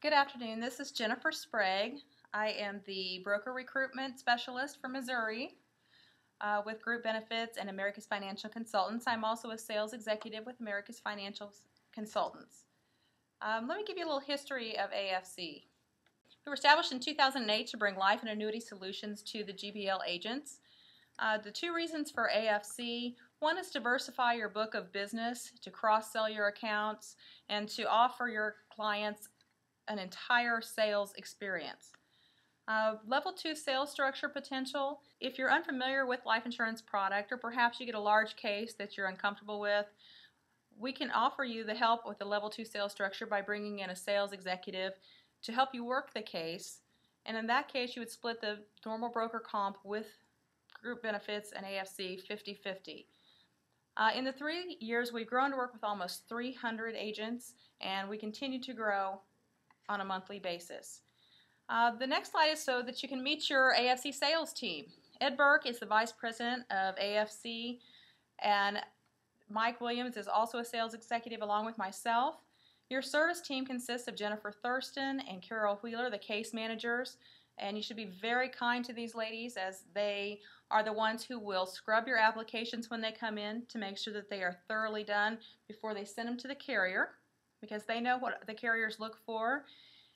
Good afternoon. This is Jennifer Sprague. I am the broker recruitment specialist for Missouri with Group Benefits and America's Financial Consultants. I'm also a sales executive with America's Financial Consultants. Let me give you a little history of AFC. We were established in 2008 to bring life and annuity solutions to the GBL agents. The two reasons for AFC: one is to diversify your book of business, to cross-sell your accounts, and to offer your clients an entire sales experience. Level 2 sales structure potential. If you're unfamiliar with life insurance product, or perhaps you get a large case that you're uncomfortable with, we can offer you the help with the level 2 sales structure by bringing in a sales executive to help you work the case. And in that case, you would split the normal broker comp with Group Benefits and AFC 50-50. In the 3 years, we've grown to work with almost 300 agents, and we continue to grow on a monthly basis. The next slide is so that you can meet your AFC sales team. Ed Burke is the Vice President of AFC, and Mike Williams is also a sales executive along with myself. Your service team consists of Jennifer Thurston and Carol Wheeler, the case managers, and you should be very kind to these ladies, as they are the ones who will scrub your applications when they come in to make sure that they are thoroughly done before they send them to the carrier, because they know what the carriers look for.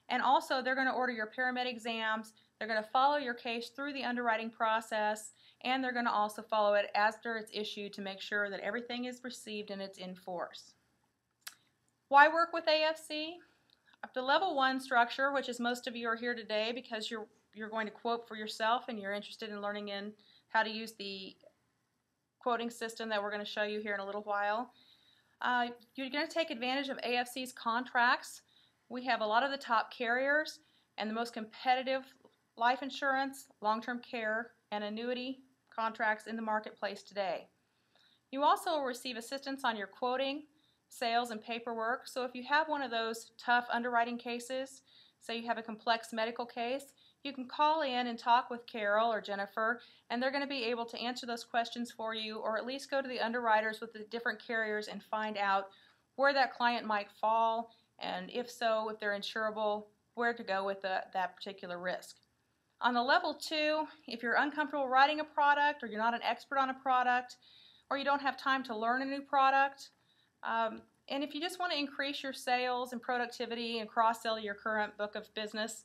And also, they're going to order your paramed exams, they're going to follow your case through the underwriting process, and they're going to also follow it after it's issued to make sure that everything is received and it's in force. Why work with AFC? The level 1 structure, which is most of you are here today because you're going to quote for yourself and you're interested in learning in how to use the quoting system that we're going to show you here in a little while. You're going to take advantage of AFC's contracts. We have a lot of the top carriers and the most competitive life insurance, long-term care, and annuity contracts in the marketplace today. You also will receive assistance on your quoting, sales, and paperwork. So if you have one of those tough underwriting cases, say you have a complex medical case, you can call in and talk with Carol or Jennifer, and they're going to be able to answer those questions for you, or at least go to the underwriters with the different carriers and find out where that client might fall, and if so, if they're insurable, where to go with that particular risk. On the level 2, if you're uncomfortable writing a product, or you're not an expert on a product, or you don't have time to learn a new product, and if you just want to increase your sales and productivity and cross-sell your current book of business,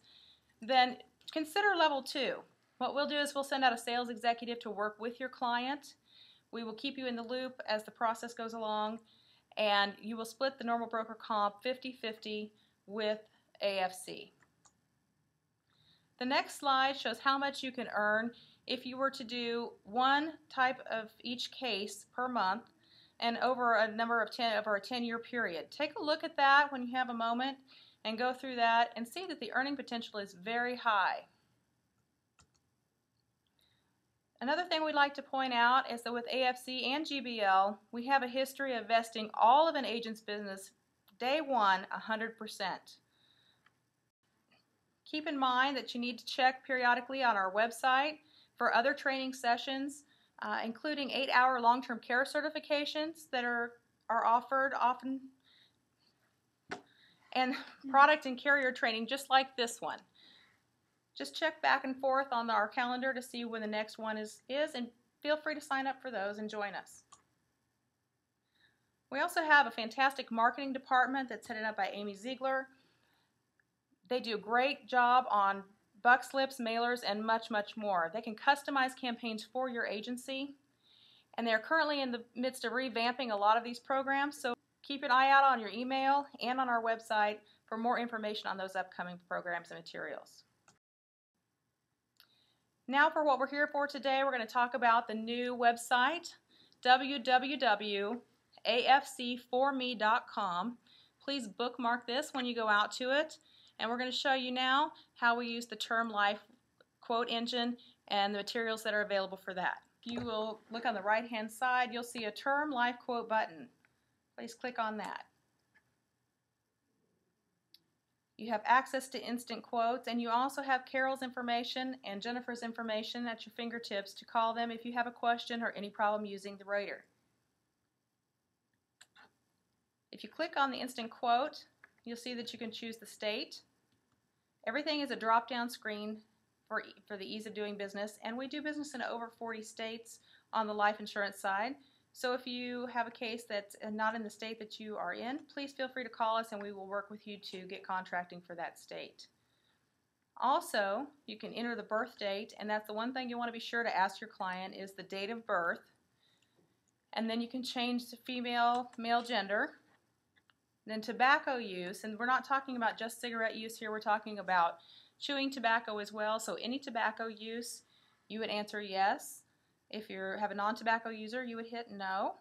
then consider level 2. What we'll do is we'll send out a sales executive to work with your client. We will keep you in the loop as the process goes along, and you will split the normal broker comp 50-50 with AFC. The next slide shows how much you can earn if you were to do one type of each case per month and over a 10-year period. Take a look at that when you have a moment and go through that and see that the earning potential is very high. Another thing we'd like to point out is that with AFC and GBL, we have a history of vesting all of an agent's business day one 100%. Keep in mind that you need to check periodically on our website for other training sessions, including 8-hour long-term care certifications that are offered often, and product and carrier training just like this one. Just check back and forth on our calendar to see when the next one is, and feel free to sign up for those and join us. We also have a fantastic marketing department that's headed up by Amy Ziegler. They do a great job on buck slips, mailers, and much, much more. They can customize campaigns for your agency, and they're currently in the midst of revamping a lot of these programs, so keep an eye out on your email and on our website for more information on those upcoming programs and materials. Now for what we're here for today, we're going to talk about the new website, www.afc4me.com. Please bookmark this when you go out to it. And we're going to show you now how we use the Term Life quote engine and the materials that are available for that. If you will look on the right-hand side, you'll see a Term Life quote button. Please click on that. You have access to instant quotes, and you also have Carol's information and Jennifer's information at your fingertips to call them if you have a question or any problem using the rater. If you click on the instant quote, you'll see that you can choose the state, Everything is a drop-down screen for the ease of doing business, and we do business in over 40 states on the life insurance side. So if you have a case that's not in the state that you are in, please feel free to call us and we will work with you to get contracting for that state. Also, you can enter the birth date, and that's the one thing you want to be sure to ask your client is the date of birth. And then you can change to female, male gender. Then tobacco use, and we're not talking about just cigarette use here, we're talking about chewing tobacco as well. So any tobacco use, you would answer yes. If you have a non-tobacco user, you would hit no.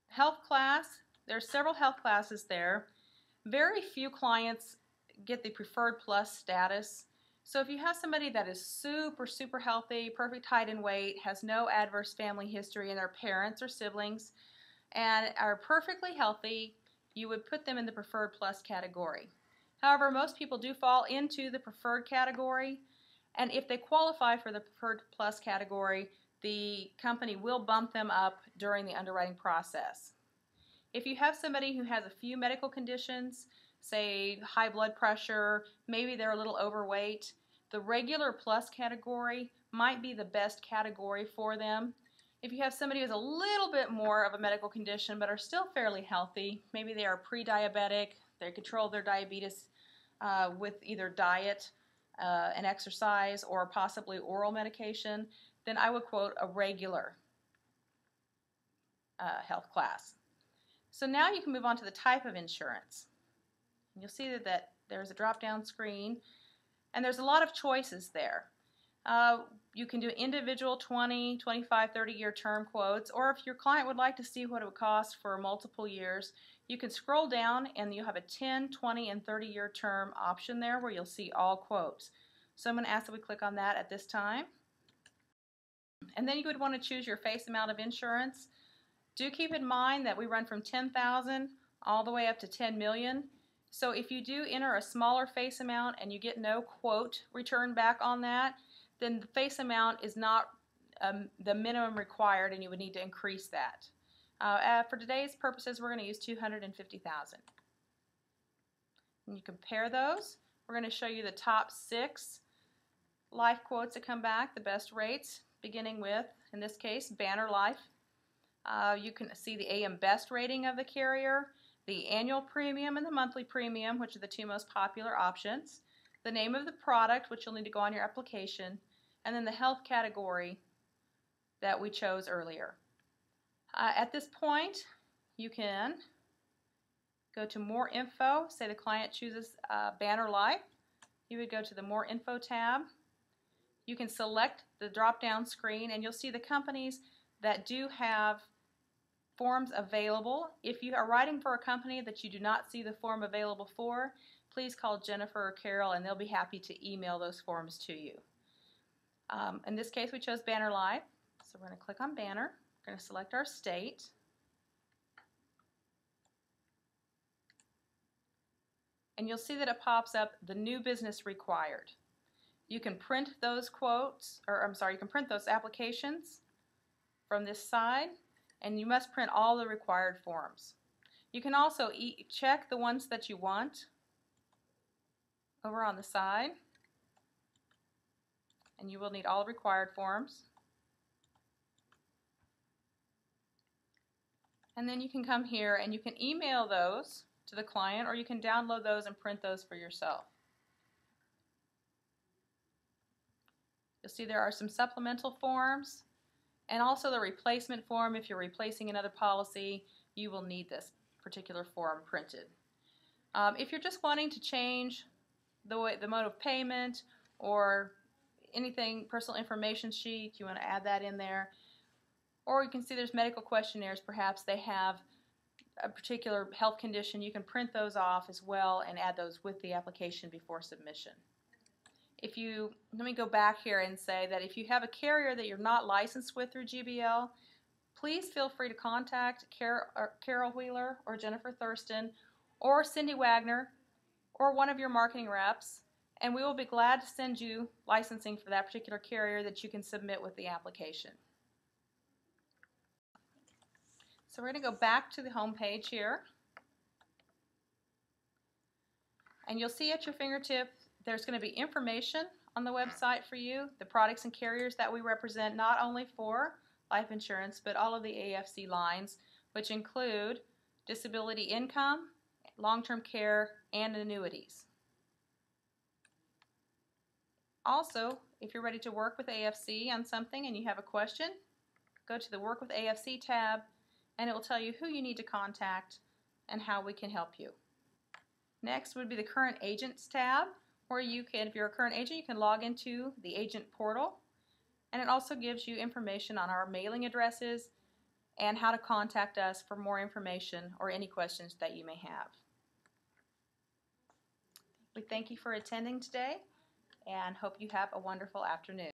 Health class, there are several health classes there. Very few clients get the preferred plus status. So if you have somebody that is super healthy, perfect height and weight, has no adverse family history in their parents or siblings, and are perfectly healthy, you would put them in the preferred plus category. However, most people do fall into the preferred category, and if they qualify for the preferred plus category, the company will bump them up during the underwriting process. If you have somebody who has a few medical conditions, say high blood pressure, maybe they're a little overweight, the regular plus category might be the best category for them. If you have somebody who has a little bit more of a medical condition but are still fairly healthy, maybe they are pre-diabetic, they control their diabetes with either diet and exercise or possibly oral medication, then I would quote a regular health class. So now you can move on to the type of insurance. And you'll see that there's a drop-down screen, and there's a lot of choices there. You can do individual 20, 25, 30-year term quotes, or if your client would like to see what it would cost for multiple years, you can scroll down and you'll have a 10, 20, and 30-year term option there where you'll see all quotes. So I'm going to ask that we click on that at this time. And then you would want to choose your face amount of insurance. Do keep in mind that we run from $10,000 all the way up to $10 million. So if you do enter a smaller face amount and you get no quote return back on that, then the face amount is not the minimum required, and you would need to increase that. For today's purposes, we're going to use $250,000. And you compare those. We're going to show you the top 6 life quotes that come back, the best rates, beginning with, in this case, Banner Life. You can see the AM Best rating of the carrier, the annual premium and the monthly premium, which are the 2 most popular options, the name of the product, which you'll need to go on your application, and then the health category that we chose earlier. At this point, you can go to More Info. Say the client chooses Banner Life. You would go to the More Info tab. You can select the drop-down screen, and you'll see the companies that do have forms available. If you are writing for a company that you do not see the form available for, please call Jennifer or Carol and they'll be happy to email those forms to you. In this case, we chose Banner Life, so we're going to click on Banner. We're going to select our state. And you'll see that it pops up the new business required. You can print those quotes, or I'm sorry, you can print those applications from this side, and you must print all the required forms. You can also check the ones that you want over on the side, and you will need all required forms. And then you can come here and you can email those to the client, or you can download those and print those for yourself. You'll see there are some supplemental forms and also the replacement form. If you're replacing another policy, you will need this particular form printed. If you're just wanting to change the mode of payment or anything, personal information sheet, you want to add that in there. Or you can see there's medical questionnaires. Perhaps they have a particular health condition. You can print those off as well and add those with the application before submission. Let me go back here and say that if you have a carrier that you're not licensed with through GBL, please feel free to contact Carol Wheeler or Jennifer Thurston or Cindy Wagner or one of your marketing reps, and we will be glad to send you licensing for that particular carrier that you can submit with the application. So we're going to go back to the home page here, and you'll see at your fingertips There's going to be information on the website for you, the products and carriers that we represent, not only for life insurance, but all of the AFC lines, which include disability income, long-term care, and annuities. Also, if you're ready to work with AFC on something and you have a question, go to the Work with AFC tab, and it will tell you who you need to contact and how we can help you. Next would be the Current Agents tab, where you can, if you're a current agent, you can log into the agent portal, and it also gives you information on our mailing addresses and how to contact us for more information or any questions that you may have. We thank you for attending today and hope you have a wonderful afternoon.